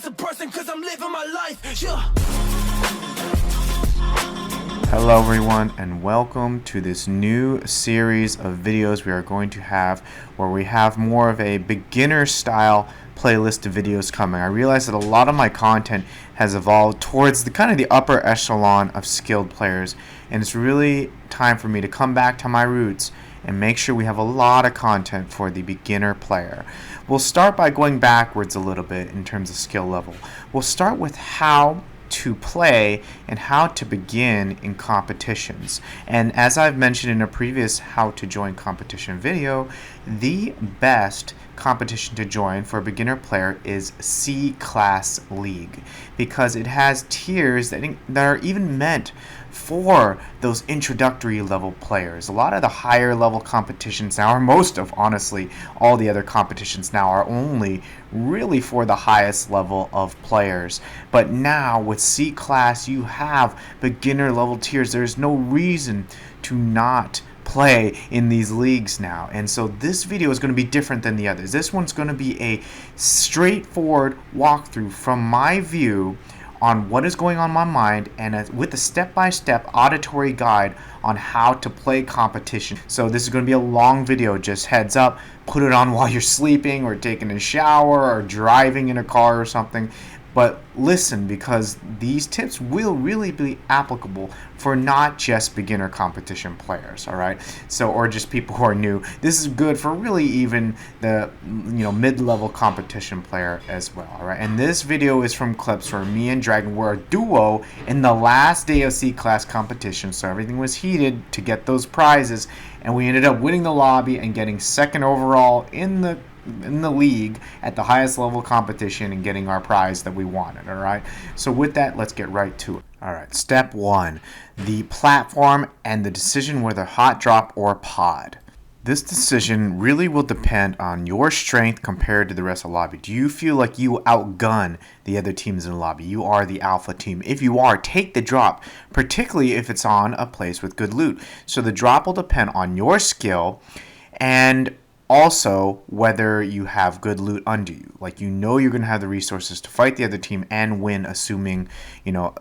a person cause I'm living my life, yeah. Hello everyone, and welcome to this new series of videos we are going to have where we have more of a beginner style playlist of videos coming. I realize that a lot of my content has evolved towards the kind of the upper echelon of skilled players, and it's really time for me to come back to my roots and make sure we have a lot of content for the beginner player. We'll start by going backwards a little bit in terms of skill level. We'll start with how to play and how to begin in competitions. And as I've mentioned in a previous how to join competition video, the best competition to join for a beginner player is CClass League, because it has tiers that are even meant for those introductory level players. A lot of the higher level competitions now, or most of honestly all the other competitions now, are only really for the highest level of players. But now with CClass you have beginner level tiers. There's no reason to not play in these leagues now, and so this video is going to be different than the others. This one's going to be a straightforward walkthrough from my view on what is going on in my mind, and with a step-by-step auditory guide on how to play competition. So this is going to be a long video, just heads up. Put it on while you're sleeping or taking a shower or driving in a car or something. But listen, because these tips will really be applicable for not just beginner competition players, all right? So, or just people who are new. This is good for really even the mid-level competition player as well, all right? And this video is from clips where me and Dragon were a duo in the last day of CClass competition, so everything was heated to get those prizes, and we ended up winning the lobby and getting second overall in the league at the highest level competition and getting our prize that we wanted. All right, so with that, let's get right to it. All right, step one, the platform and the decision whether hot drop or pod. This decision really will depend on your strength compared to the rest of the lobby. Do you feel like you outgun the other teams in the lobby? You are the alpha team. If you are, take the drop, particularly if it's on a place with good loot. So the drop will depend on your skill and also whether you have good loot under you. Like, you're going to have the resources to fight the other team and win, assuming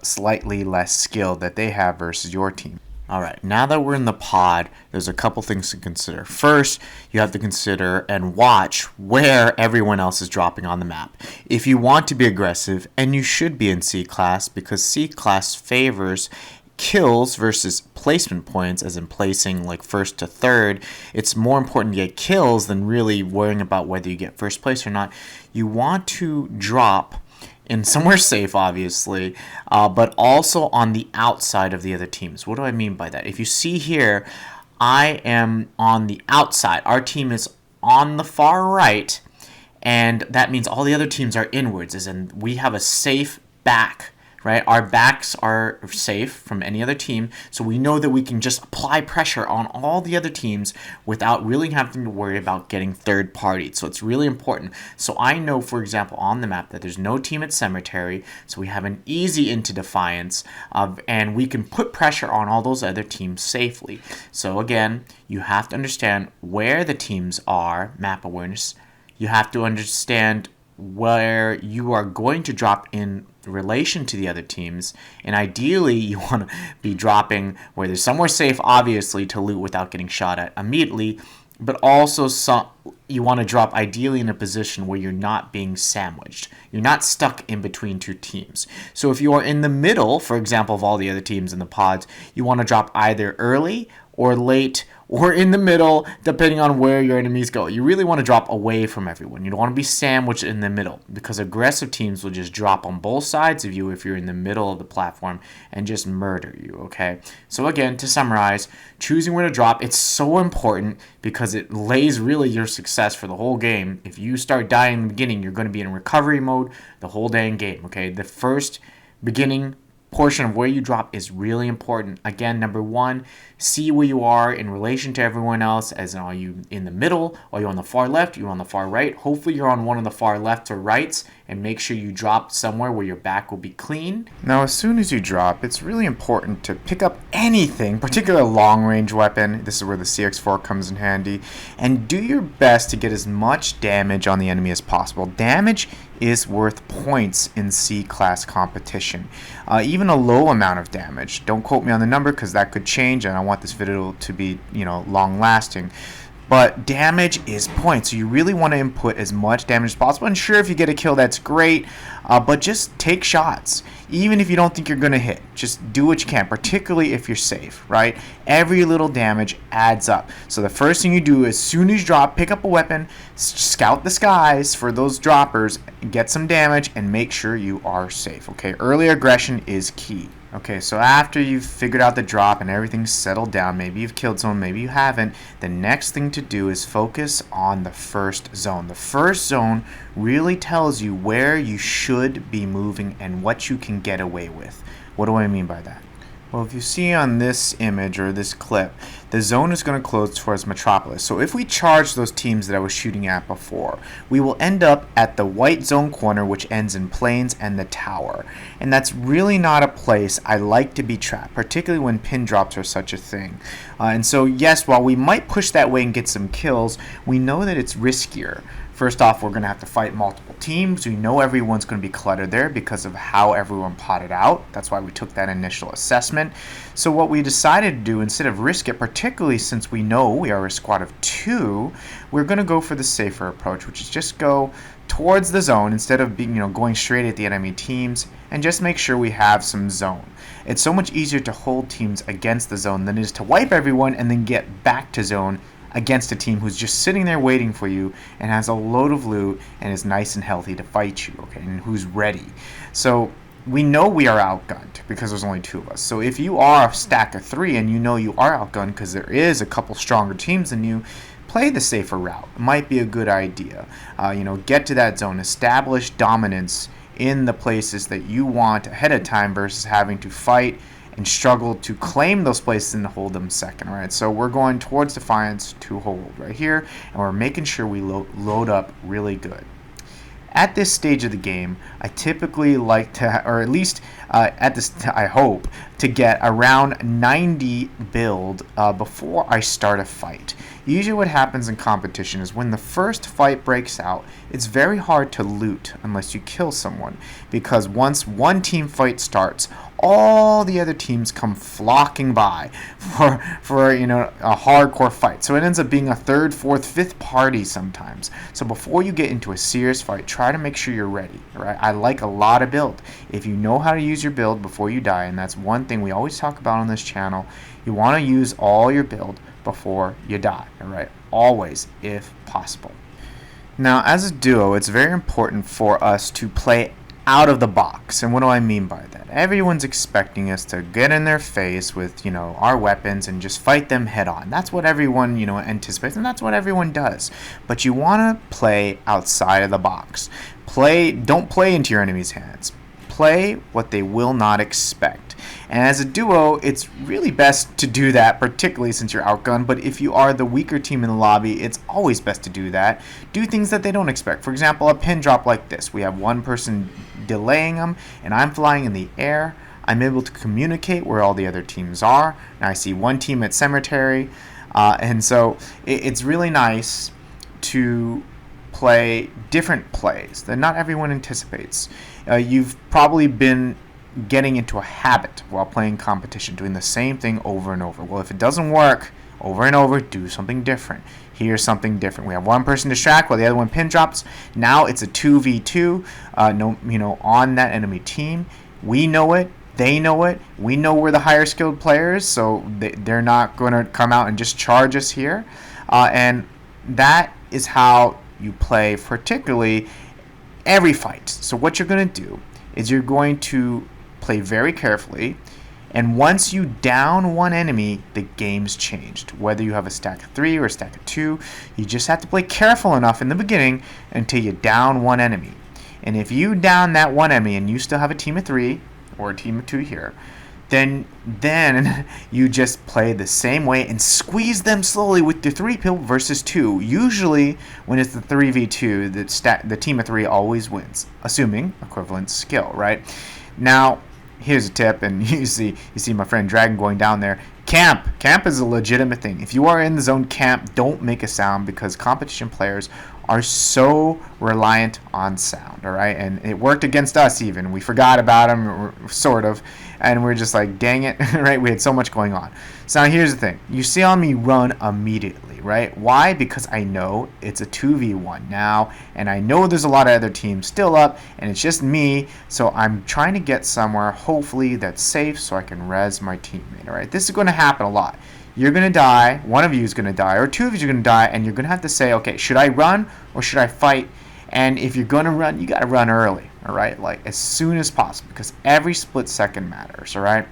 slightly less skill that they have versus your team. Alright, now that we're in the pod, there's a couple things to consider. First, you have to consider and watch where everyone else is dropping on the map. If you want to be aggressive, and you should be in CClass, because CClass favors kills versus placement points, as in placing like first to third. It's more important to get kills than really worrying about whether you get first place or not. You want to drop in somewhere safe, obviously, but also on the outside of the other teams. What do I mean by that? If you see here, I am on the outside. Our team is on the far right, and that means all the other teams are inwards, as in we have a safe back. Right? Our backs are safe from any other team, so we know that we can just apply pressure on all the other teams without really having to worry about getting third-partied. So it's really important. So I know, for example, on the map that there's no team at Cemetery, so we have an easy into Defiance, and we can put pressure on all those other teams safely. So again, you have to understand where the teams are, map awareness. You have to understand where you are going to drop in relation to the other teams, and ideally you want to be dropping where there's somewhere safe, obviously, to loot without getting shot at immediately, but also you want to drop ideally in a position where you're not being sandwiched. You're not stuck in between two teams. So if you are in the middle, for example, of all the other teams in the pods, you want to drop either early or late or in the middle, depending on where your enemies go. You really want to drop away from everyone. You don't want to be sandwiched in the middle, because aggressive teams will just drop on both sides of you if you're in the middle of the platform and just murder you, okay? So again, to summarize, choosing where to drop, it's so important because it lays really your success for the whole game. If you start dying in the beginning, you're going to be in recovery mode the whole dang game, okay? The first beginning portion of where you drop is really important. Again, number one, see where you are in relation to everyone else, as in, are you in the middle, are you on the far left, are you on the far right? Hopefully you're on one of the far left or rights, and make sure you drop somewhere where your back will be clean. Now, as soon as you drop, it's really important to pick up anything, particularly a long-range weapon. This is where the CX4 comes in handy, and do your best to get as much damage on the enemy as possible. Damage is worth points in C-class competition. Even a low amount of damage. Don't quote me on the number because that could change, and I want this video to be, long-lasting. But damage is points, so you really want to input as much damage as possible. And sure, if you get a kill, that's great, but just take shots. Even if you don't think you're going to hit, just do what you can, particularly if you're safe, right? Every little damage adds up. So the first thing you do as soon as you drop, pick up a weapon, scout the skies for those droppers, get some damage, and make sure you are safe, okay? Early aggression is key. Okay, so after you've figured out the drop and everything's settled down, maybe you've killed someone, maybe you haven't, the next thing to do is focus on the first zone. The first zone really tells you where you should be moving and what you can get away with. What do I mean by that? Well, if you see on this image or this clip, the zone is going to close towards Metropolis. So if we charge those teams that I was shooting at before, we will end up at the white zone corner, which ends in Plains and the tower. And that's really not a place I like to be trapped, particularly when pin drops are such a thing. And so yes, while we might push that way and get some kills, we know that it's riskier. First off, we're going to have to fight multiple teams. We know everyone's going to be cluttered there because of how everyone potted out. That's why we took that initial assessment. So what we decided to do, instead of risk it, particularly since we know we are a squad of 2, we're going to go for the safer approach, which is just go towards the zone instead of being, going straight at the enemy teams, and just make sure we have some zone. It's so much easier to hold teams against the zone than it is to wipe everyone and then get back to zone against a team who's just sitting there waiting for you and has a load of loot and is nice and healthy to fight you, okay, and who's ready. So we know we are outgunned because there's only 2 of us. So if you are a stack of 3 and you know you are outgunned because there is a couple stronger teams than you, play the safer route. It might be a good idea. Get to that zone, establish dominance in the places that you want ahead of time versus having to fight and struggle to claim those places and hold them second, right? So we're going towards Defiance to hold right here, and we're making sure we load up really good. At this stage of the game, I typically like to, or at least I hope, to get around 90 build before I start a fight. Usually what happens in competition is when the first fight breaks out, it's very hard to loot unless you kill someone, because once one team fight starts, all the other teams come flocking by for a hardcore fight. So it ends up being a 3rd, 4th, 5th party sometimes. So before you get into a serious fight, try to make sure you're ready, right? I like a lot of build. If you know how to use your build before you die, and that's one thing we always talk about on this channel, you want to use all your build before you die, all right? Always, if possible. Now, as a duo, it's very important for us to play out of the box. And what do I mean by that? Everyone's expecting us to get in their face with, our weapons and just fight them head on. That's what everyone, anticipates, and that's what everyone does. But you want to play outside of the box. Don't play into your enemy's hands. Play what they will not expect. And as a duo, it's really best to do that, particularly since you're outgunned. But if you are the weaker team in the lobby, it's always best to do that. Do things that they don't expect. For example, a pin drop like this. We have one person delaying them, and I'm flying in the air. I'm able to communicate where all the other teams are. Now I see one team at Cemetery. And so it's really nice to play different plays that not everyone anticipates. You've probably been getting into a habit while playing competition, doing the same thing over and over. Well, if it doesn't work over and over, do something different. Here's something different. We have one person distract while the other one pin drops. Now it's a 2v2 on that enemy team. We know it. They know it. We know we're the higher skilled players, so they're not going to come out and just charge us here. And that is how you play, particularly every fight. So what you're going to do is you're going to play very carefully, and once you down one enemy, the game's changed. Whether you have a stack of 3 or a stack of 2, you just have to play careful enough in the beginning until you down one enemy. And if you down that one enemy and you still have a team of 3 or a team of 2 here, then you just play the same way and squeeze them slowly with your 3 pill versus 2. Usually, when it's the 3v2, the team of 3 always wins, assuming equivalent skill, right? Now, here's a tip, and you see my friend Dragon going down there. Camp is a legitimate thing. If you are in the zone, camp, don't make a sound, because competition players are so reliant on sound, all right? And it worked against us even. We forgot about them, sort of, and we're just like, dang it, right? We had so much going on. So now here's the thing. You saw me run immediately, right? Why? Because I know it's a 2v1 now, and I know there's a lot of other teams still up, and it's just me, so I'm trying to get somewhere, hopefully, that's safe so I can res my teammate, all right? This is going to happen a lot. You're going to die, one of you is going to die, or two of you are going to die, and you're going to have to say, okay, should I run or should I fight? And if you're going to run, you got to run early, all right? Like, as soon as possible, because every split second matters, all right?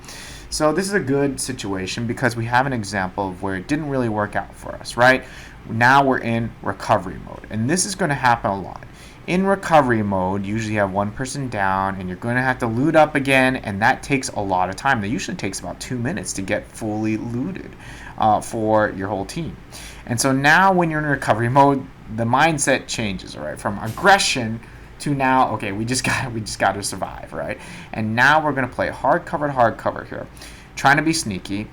So this is a good situation because we have an example of where it didn't really work out for us, right? Now we're in recovery mode, and this is going to happen a lot. In recovery mode, usually you have one person down, and you're going to have to loot up again, and that takes a lot of time. That usually takes about 2 minutes to get fully looted for your whole team. And so now when you're in recovery mode, the mindset changes, all right? From aggression to now, okay, we just got to survive, right? And now we're going to play hard cover here, trying to be sneaky.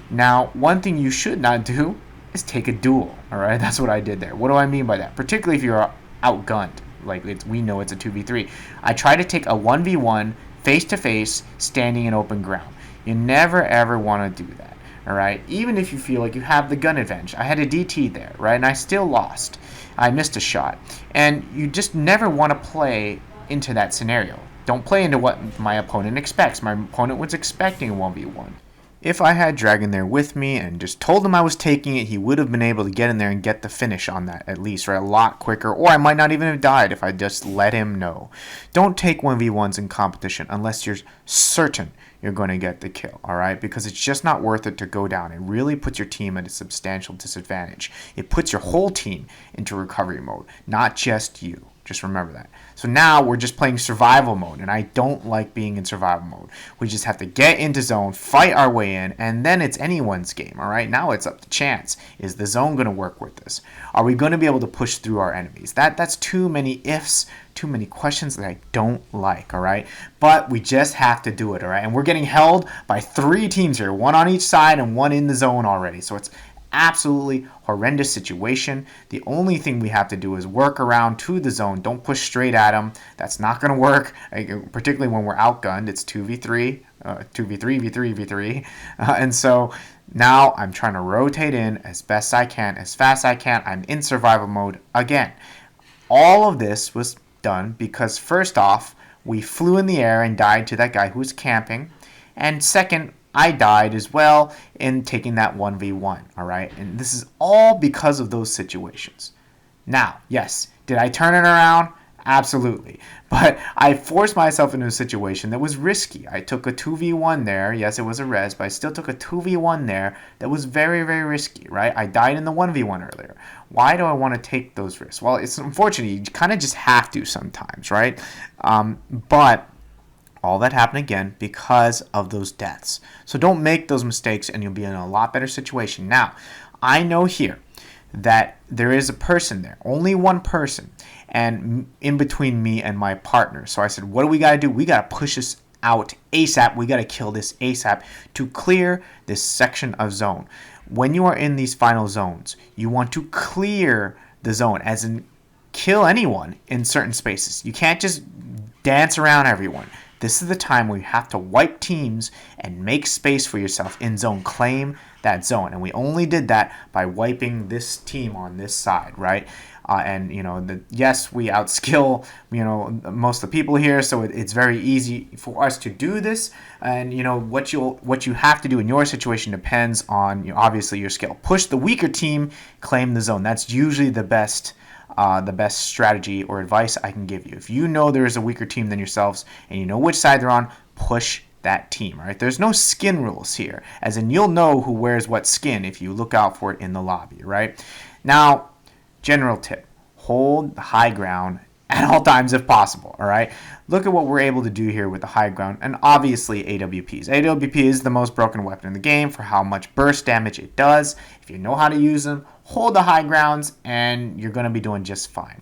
Now, one thing you should not do is take a duel, all right? That's what I did there. What do I mean by that? Particularly if you're outgunned. Like, we know it's a 2v3. I try to take a 1v1 face-to-face standing in open ground. You never, ever want to do that, all right? Even if you feel like you have the gun advantage. I had a DT there, right? And I still lost. I missed a shot. And you just never want to play into that scenario. Don't play into what my opponent expects. My opponent was expecting a 1v1. If I had Dragon there with me and just told him I was taking it, he would have been able to get in there and get the finish on that at least, right? A lot quicker, or I might not even have died if I just let him know. Don't take 1v1s in competition unless you're certain you're going to get the kill, all right? Because it's just not worth it to go down. It really puts your team at a substantial disadvantage. It puts your whole team into recovery mode, not just you. Just remember that. So now we're just playing survival mode, and I don't like being in survival mode. We just have to get into zone, fight our way in, and then it's anyone's game, all right? Now it's up to chance. Is the zone going to work with this? Are we going to be able to push through our enemies? That's too many ifs, too many questions that I don't like, all right? But we just have to do it, all right? And we're getting held by 3 teams here, 1 on each side and 1 in the zone already. So it's absolutely horrendous situation. The only thing we have to do is work around to the zone. Don't push straight at them. That's not going to work, particularly when we're outgunned. It's 2v3, 2v3, v3, v3. And so now I'm trying to rotate in as best I can, as fast as I can. I'm in survival mode again. All of this was done because first off, we flew in the air and died to that guy who was camping. And second, I died as well in taking that 1v1, all right? And this is all because of those situations. Now, yes, did I turn it around? Absolutely. But I forced myself into a situation that was risky. I took a 2v1 there. Yes, it was a res, but I still took a 2v1 there that was very, very risky, right? I died in the 1v1 earlier. Why do I want to take those risks? Well, it's unfortunate. You kind of just have to sometimes, right? But all that happened again because of those deaths. So don't make those mistakes and you'll be in a lot better situation. Now, I know here that there is a person there, only one person, and in between me and my partner. So I said, what do we got to do? We got to push this out ASAP. We got to kill this ASAP to clear this section of zone. When you are in these final zones, you want to clear the zone, as in kill anyone in certain spaces. You can't just dance around everyone. This is the time where you have to wipe teams and make space for yourself in zone. Claim that zone. And we only did that by wiping this team on this side, right? And, yes, we outskill, most of the people here. So it's very easy for us to do this. And, what you have to do in your situation depends on, obviously, your skill. Push the weaker team, claim the zone. That's usually the best strategy or advice I can give you. If you know there is a weaker team than yourselves and you know which side they're on, push that team, right? There's no skin rules here, as in you'll know who wears what skin if you look out for it in the lobby, right? Now, general tip, hold the high ground at all times if possible, all right? Look at what we're able to do here with the high ground, and obviously AWPs. AWP is the most broken weapon in the game for how much burst damage it does. If you know how to use them, hold the high grounds, and you're going to be doing just fine.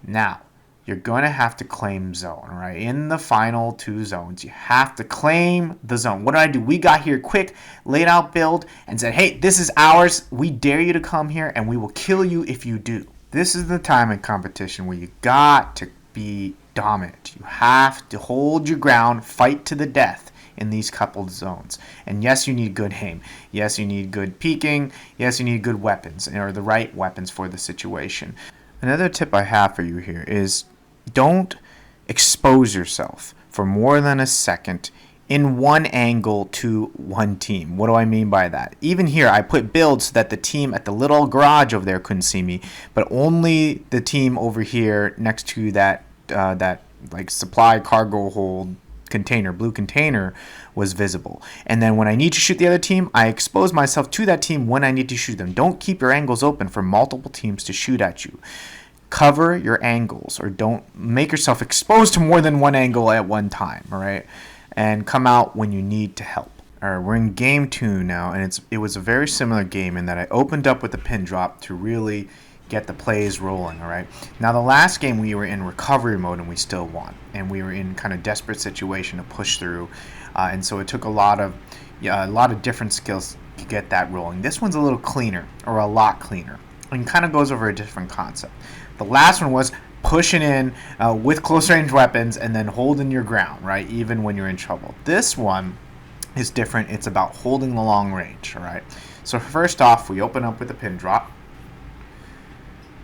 Now, you're going to have to claim zone, right? In the final 2 zones, you have to claim the zone. What did I do? We got here quick, laid out build, and said, hey, this is ours. We dare you to come here, and we will kill you if you do. This is the time in competition where you got to be dominant. You have to hold your ground, fight to the death in these coupled zones. And yes, you need good aim. Yes, you need good peeking. Yes, you need good weapons, or the right weapons for the situation. Another tip I have for you here is don't expose yourself for more than a second in one angle to one team. What do I mean by that? Even here, I put builds so that the team at the little garage over there couldn't see me, but only the team over here next to that like supply cargo hold container, blue container, was visible. And then when I need to shoot the other team, I expose myself to that team when I need to shoot them. Don't keep your angles open for multiple teams to shoot at you. Cover your angles, or don't make yourself exposed to more than one angle at one time, all right? And come out when you need to help. All right, we're in game 2 now, and it was a very similar game in that I opened up with a pin drop to really get the plays rolling, all right? Now, the last game we were in recovery mode and we still won, and we were in kind of desperate situation to push through, and so it took a lot of different skills to get that rolling. This one's a little cleaner, or a lot cleaner, and kind of goes over a different concept. The last one was pushing in with close range weapons and then holding your ground, right, even when you're in trouble. This one is different. It's about holding the long range, all right? So first off, we open up with a pin drop.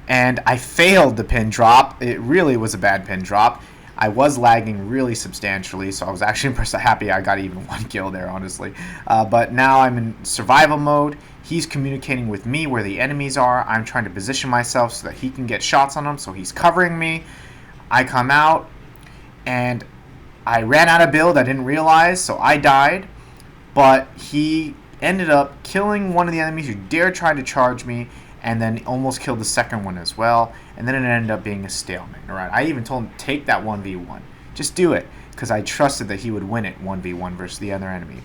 And I failed the pin drop. It really was a bad pin drop. I was lagging really substantially, so I was actually happy I got even 1 kill there, honestly. But now I'm in survival mode. He's communicating with me where the enemies are. I'm trying to position myself so that he can get shots on them, so he's covering me. I come out, and I ran out of build. I didn't realize, so I died. But he ended up killing one of the enemies who dared try to charge me, and then almost killed the second one as well, and then it ended up being a stalemate. All right, I even told him, take that 1v1. Just do it, because I trusted that he would win it 1v1 versus the other enemy.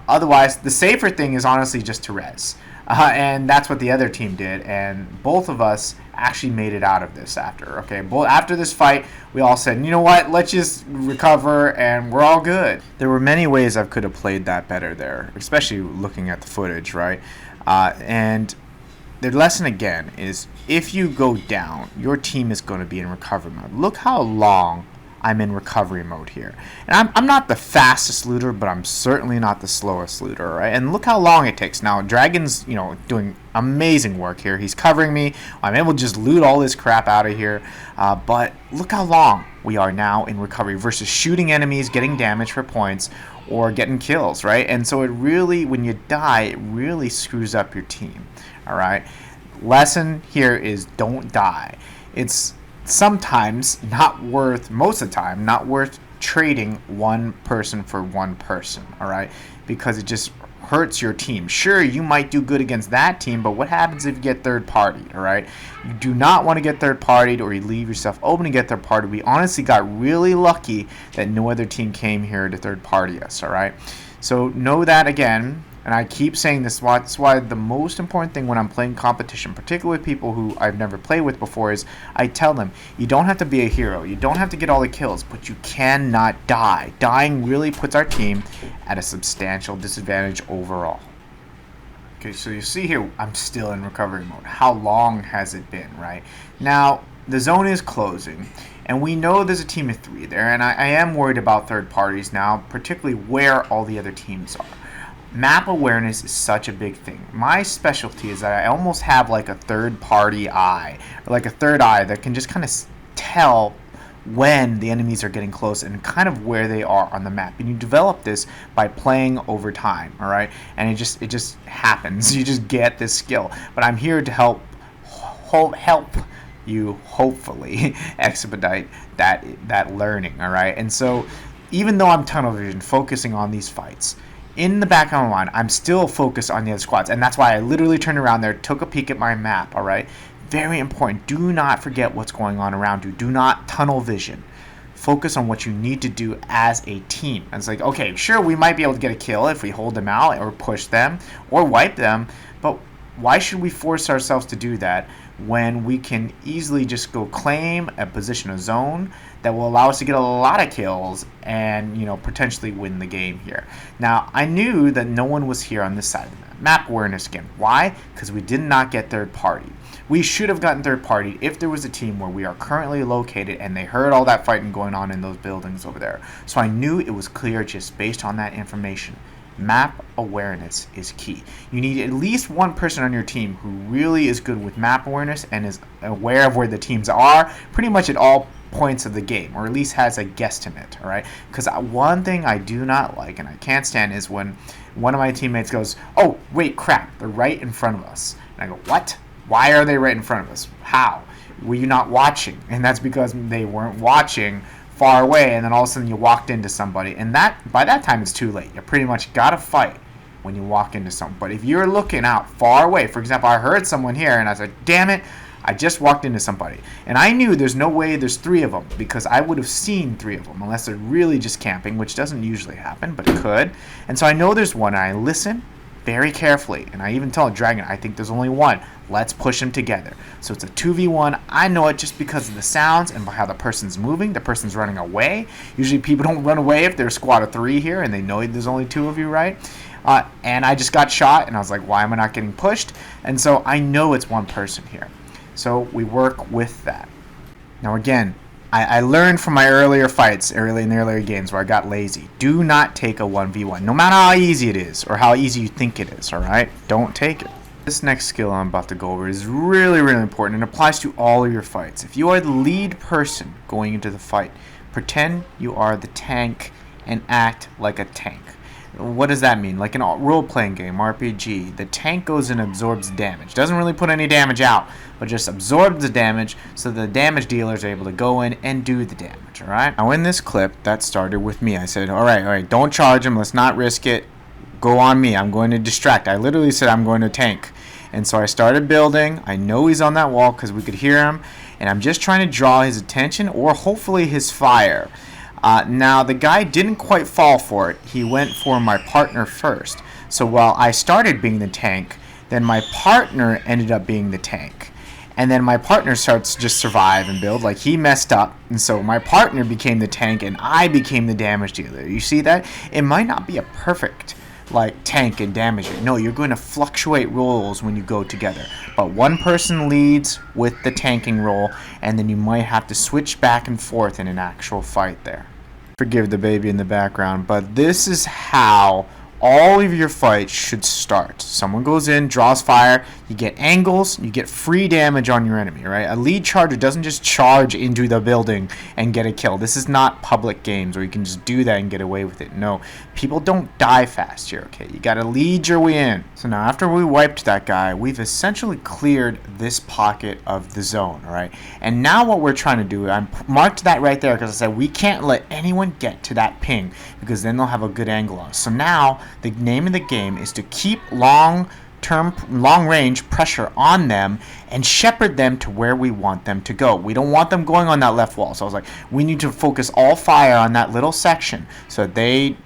Otherwise, the safer thing is honestly just to res. And that's what the other team did, and both of us actually made it out of this after. Okay, after this fight, we all said, you know what, let's just recover, and we're all good. There were many ways I could have played that better there, especially looking at the footage, right? And the lesson again is if you go down, your team is going to be in recovery mode. Look how long I'm in recovery mode here. And I'm not the fastest looter, but I'm certainly not the slowest looter, right? And look how long it takes. Now, Dragon's, doing amazing work here. He's covering me. I'm able to just loot all this crap out of here. But look how long we are now in recovery versus shooting enemies, getting damage for points, or getting kills, right? And so it really, when you die, it really screws up your team, all right? Lesson here is don't die. It's sometimes not worth, most of the time, not worth trading one person for one person, all right? Because it just hurts your team. Sure, you might do good against that team, but what happens if you get third-partied, all right? You do not want to get third-partied, or you leave yourself open to get third-partied. We honestly got really lucky that no other team came here to third-party us, all right? So know that again. And I keep saying this, that's why the most important thing when I'm playing competition, particularly with people who I've never played with before, is I tell them, you don't have to be a hero, you don't have to get all the kills, but you cannot die. Dying really puts our team at a substantial disadvantage overall. Okay, so you see here, I'm still in recovery mode. How long has it been, right? Now, the zone is closing, and we know there's a team of 3 there, and I am worried about third parties now, particularly where all the other teams are. Map awareness is such a big thing. My specialty is that I almost have like a third-party eye, or like a third eye that can just kind of tell when the enemies are getting close and kind of where they are on the map. And you develop this by playing over time, all right? And it just happens. You just get this skill. But I'm here to help you hopefully expedite that learning, all right? And so even though I'm tunnel vision focusing on these fights, in the back of my mind, I'm still focused on the other squads, and that's why I literally turned around there, took a peek at my map, all right? Very important. Do not forget what's going on around you. Do not tunnel vision. Focus on what you need to do as a team. And it's like, okay, sure, we might be able to get a kill if we hold them out or push them or wipe them, but why should we force ourselves to do that when we can easily just go claim a position, a zone that will allow us to get a lot of kills and, you know, potentially win the game here. Now, I knew that no one was here on this side of the map. Map awareness again. Why? Because we did not get third party. We should have gotten third party if there was a team where we are currently located and they heard all that fighting going on in those buildings over there. So I knew it was clear just based on that information. Map awareness is key. You need at least one person on your team who really is good with map awareness and is aware of where the teams are pretty much at all points of the game, or at least has a guesstimate, all right? Because one thing I do not like and I can't stand is when one of my teammates goes, oh, wait, crap, they're right in front of us. And I go, what? Why are they right in front of us? How? Were you not watching? And that's because they weren't watching far away, and then all of a sudden you walked into somebody, and that by that time it's too late. You pretty much got to fight when you walk into something. But if you're looking out far away, for example, I heard someone here, and I said, damn it, I just walked into somebody. And I knew there's no way there's three of them, because I would have seen three of them, unless they're really just camping, which doesn't usually happen, but it could. And so I know there's one, and I listen very carefully, and I even tell Dragon, I think there's only one. Let's push them together. So it's a 2v1. I know it just because of the sounds and by how the person's moving, the person's running away. Usually people don't run away if they're a squad of 3 here and they know there's only 2 of you, right? And I just got shot, and I was like, why am I not getting pushed? And so I know it's one person here. So we work with that. Now again, I learned from my earlier fights, in the earlier games where I got lazy. Do not take a 1v1, no matter how easy it is or how easy you think it is, alright? Don't take it. This next skill I'm about to go over is really, really important and applies to all of your fights. If you are the lead person going into the fight, pretend you are the tank and act like a tank. What does that mean? Like in a role-playing game, RPG, the tank goes and absorbs damage. Doesn't really put any damage out, but just absorbs the damage so the damage dealers are able to go in and do the damage, alright? Now in this clip, that started with me. I said, alright, don't charge him, let's not risk it. Go on me, I'm going to distract. I literally said I'm going to tank. And so I started building. I know he's on that wall because we could hear him. And I'm just trying to draw his attention or hopefully his fire. Now, the guy didn't quite fall for it. He went for my partner first. So while I started being the tank, then my partner ended up being the tank. And then my partner starts to just survive and build. Like, he messed up. And so my partner became the tank and I became the damage dealer. You see that? It might not be a perfect like tank and damage it. No, you're going to fluctuate roles when you go together. But one person leads with the tanking role, and then you might have to switch back and forth in an actual fight there. Forgive the baby in the background, but this is how all of your fights should start. Someone goes in, draws fire, you get angles, you get free damage on your enemy, right? A lead charger doesn't just charge into the building and get a kill. This is not public games where you can just do that and get away with it. No, people don't die fast here, okay? You gotta lead your way in. So now after we wiped that guy, we've essentially cleared this pocket of the zone, all right? And now what we're trying to do, I marked that right there because I said we can't let anyone get to that ping because then they'll have a good angle on us. So now the name of the game is to keep long-range pressure on them and shepherd them to where we want them to go. We don't want them going on that left wall. So I was like, we need to focus all fire on that little section so they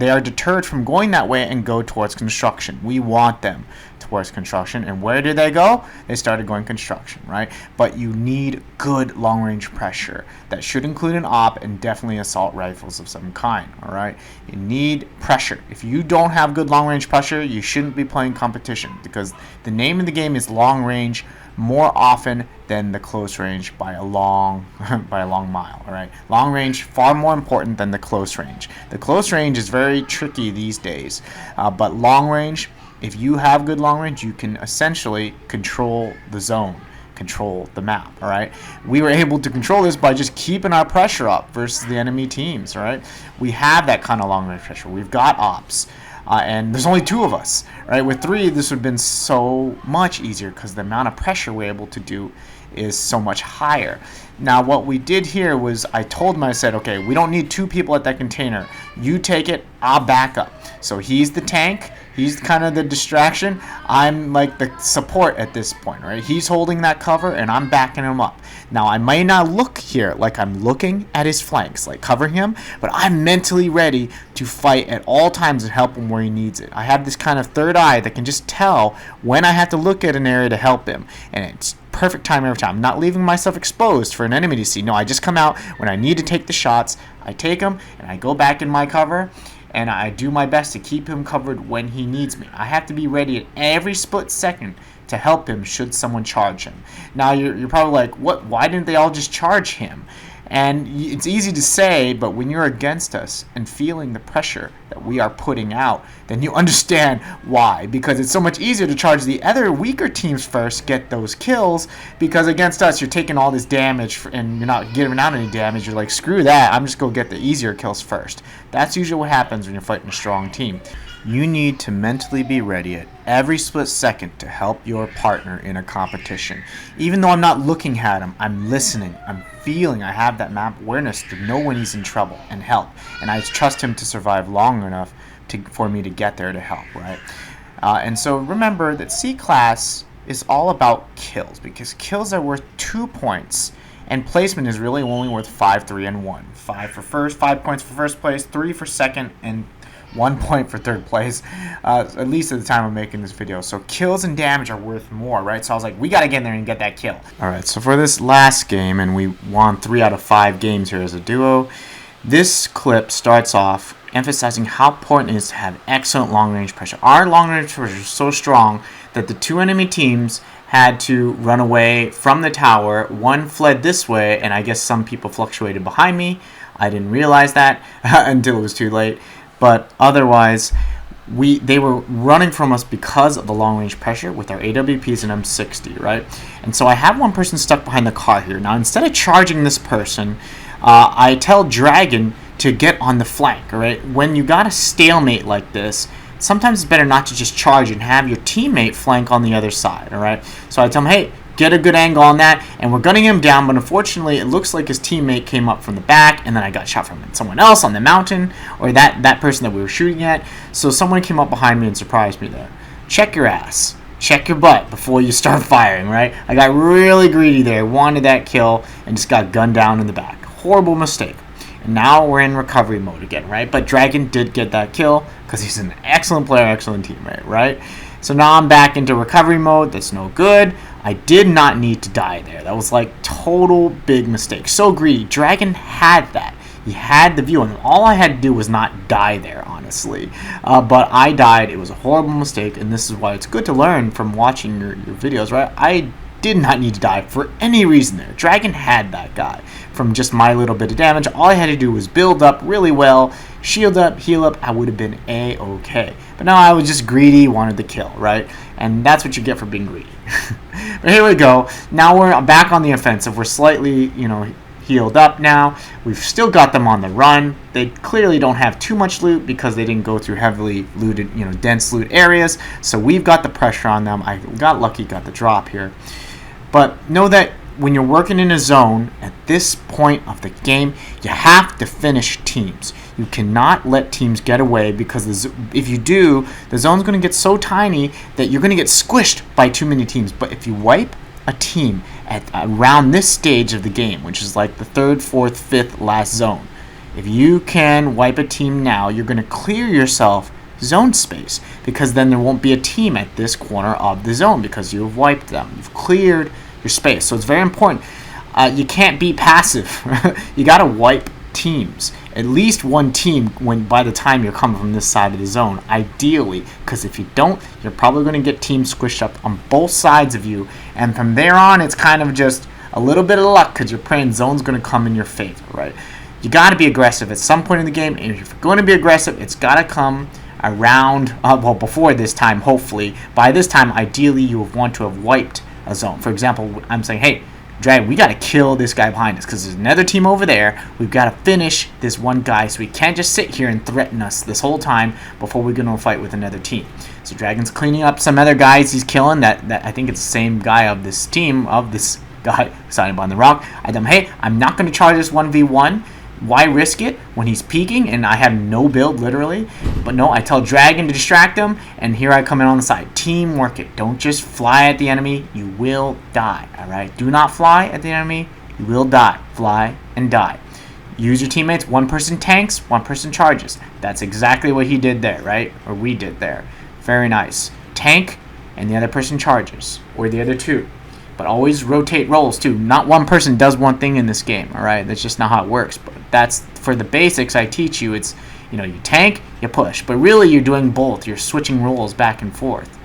are deterred from going that way and go towards construction. We want them towards construction. And where did they go? They started going construction, right? But you need good long-range pressure. That should include an op and definitely assault rifles of some kind, all right? You need pressure. If you don't have good long-range pressure, you shouldn't be playing competition because the name of the game is long-range more often than the close range by a long mile, all right? Long range far more important than the close range. The close range is very tricky these days, but long range, if you have good long range, you can essentially control the zone, control the map, all right? We were able to control this by just keeping our pressure up versus the enemy teams, all right? We have that kind of long range pressure. We've got ops. And there's only 2 of us, right? With 3, this would have been so much easier because the amount of pressure we're able to do is so much higher. Now what we did here was I told him, I said, okay, we don't need 2 people at that container. You take it, I'll back up. So he's the tank, he's kind of the distraction, I'm like the support at this point, right? He's holding that cover and I'm backing him up. Now I might not look here like I'm looking at his flanks, like covering him, but I'm mentally ready to fight at all times and help him where he needs it. I have this kind of third eye that can just tell when I have to look at an area to help him, and it's perfect time every time. I'm not leaving myself exposed for an enemy to see. No, I just come out when I need to take the shots, I take them, and I go back in my cover, and I do my best to keep him covered when he needs me. I have to be ready at every split second to help him should someone charge him. Now you're probably like, what? Why didn't they all just charge him? And it's easy to say, but when you're against us and feeling the pressure that we are putting out, then you understand why. Because it's so much easier to charge the other weaker teams first, get those kills, because against us, you're taking all this damage and you're not giving out any damage. You're like, screw that, I'm just going to get the easier kills first. That's usually what happens when you're fighting a strong team. You need to mentally be ready at every split second to help your partner in a competition. Even though I'm not looking at him, I'm listening, I'm feeling, I have that map awareness to know when he's in trouble and help. And I trust him to survive long enough for me to get there to help, right? And so remember that CClass is all about kills, because kills are worth 2 points. And placement is really only worth 5, 3, and 1. 5 points for first place, 3 for second, and 1 point for third place, at least at the time of making this video. So kills and damage are worth more, right? So I was like, we got to get in there and get that kill. Alright, so for this last game, and we won 3 out of 5 games here as a duo, this clip starts off emphasizing how important it is to have excellent long-range pressure. Our long-range pressure is so strong that the 2 enemy teams had to run away from the tower. One fled this way, and I guess some people fluctuated behind me. I didn't realize that until it was too late. But otherwise, they were running from us because of the long-range pressure with our AWPs and M60, right? And so I have one person stuck behind the car here. Now, instead of charging this person, I tell Dragon to get on the flank, right? When you got a stalemate like this, sometimes it's better not to just charge and have your teammate flank on the other side, all right? So I tell him, hey, get a good angle on that, and we're gunning him down, but unfortunately it looks like his teammate came up from the back, and then I got shot from someone else on the mountain, or that person that we were shooting at. So someone came up behind me and surprised me there. Check your ass, check your butt before you start firing, right? I got really greedy there, wanted that kill, and just got gunned down in the back. Horrible mistake. And now we're in recovery mode again, right? But Dragon did get that kill because he's an excellent player, excellent teammate, right? So now I'm back into recovery mode. That's no good. I did not need to die there. That was like total big mistake. So greedy. Dragon had that. He had the view, and all I had to do was not die there, honestly. But I died. It was a horrible mistake, and this is why it's good to learn from watching your videos, right? I did not need to die for any reason there. Dragon had that guy from just my little bit of damage. All I had to do was build up really well, shield up, heal up. I would have been A-okay. But now I was just greedy, wanted the kill, right? And that's what you get for being greedy. But here we go. Now we're back on the offensive. We're slightly, healed up now. We've still got them on the run. They clearly don't have too much loot because they didn't go through heavily looted, dense loot areas. So we've got the pressure on them. I got lucky, got the drop here. But know that when you're working in a zone, at this point of the game, you have to finish teams. You cannot let teams get away, because if you do, the zone's going to get so tiny that you're going to get squished by too many teams. But if you wipe a team at around this stage of the game, which is like the 3rd, 4th, 5th last zone, if you can wipe a team now, you're going to clear yourself zone space, because then there won't be a team at this corner of the zone because you have wiped them. You've cleared your space. So it's very important. You can't be passive. You got to wipe teams. At least one team by the time you're coming from this side of the zone, ideally, because if you don't, you're probably going to get teams squished up on both sides of you, and from there on, it's kind of just a little bit of luck because you're praying zone's going to come in your favor, right? You got to be aggressive at some point in the game, and if you're going to be aggressive, it's got to come around, before this time, hopefully. By this time, ideally, you want to have wiped a zone. For example, I'm saying, hey, Dragon, we got to kill this guy behind us because there's another team over there. We've got to finish this one guy, so we can't just sit here and threaten us this whole time before we're going to fight with another team. So Dragon's cleaning up some other guys he's killing. That I think it's the same guy of this team, of this guy standing on the rock. I tell him, hey, I'm not going to charge this 1v1. Why risk it when he's peeking and I have no build, literally? But no, I tell Dragon to distract him, and here I come in on the side. Teamwork it. Don't just fly at the enemy. You will die, all right? Do not fly at the enemy. You will die. Fly and die. Use your teammates. One person tanks, one person charges. That's exactly what he did there, right? Or we did there. Very nice. Tank, and the other person charges, or the other two. But always rotate roles too. Not one person does one thing in this game, all right? That's just not how it works. But that's for the basics I teach you. It's, you tank, you push. But really you're doing both. You're switching roles back and forth.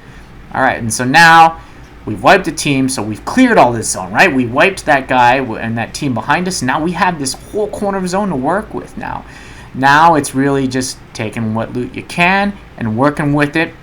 All right, and so now we've wiped the team, so we've cleared all this zone, right? We wiped that guy and that team behind us. Now we have this whole corner of zone to work with now. Now it's really just taking what loot you can and working with it.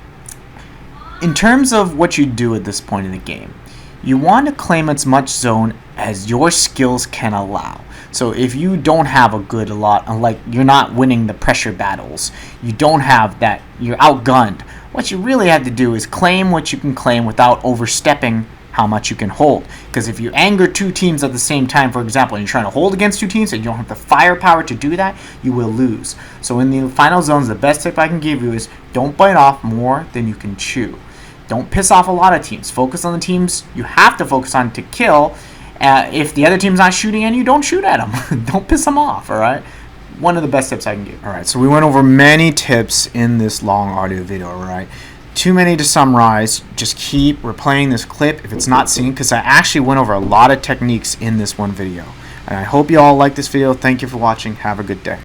In terms of what you do at this point in the game, you want to claim as much zone as your skills can allow. So if you don't have a good lot, like you're not winning the pressure battles, you don't have that, you're outgunned, what you really have to do is claim what you can claim without overstepping how much you can hold. Because if you anger two teams at the same time, for example, and you're trying to hold against two teams and you don't have the firepower to do that, you will lose. So in the final zones, the best tip I can give you is don't bite off more than you can chew. Don't piss off a lot of teams. Focus on the teams you have to focus on to kill. If the other team's not shooting at you, don't shoot at them. Don't piss them off, all right? One of the best tips I can give. All right, so we went over many tips in this long audio video, all right? Too many to summarize. Just keep replaying this clip if it's not seen, because I actually went over a lot of techniques in this one video. And I hope you all like this video. Thank you for watching. Have a good day.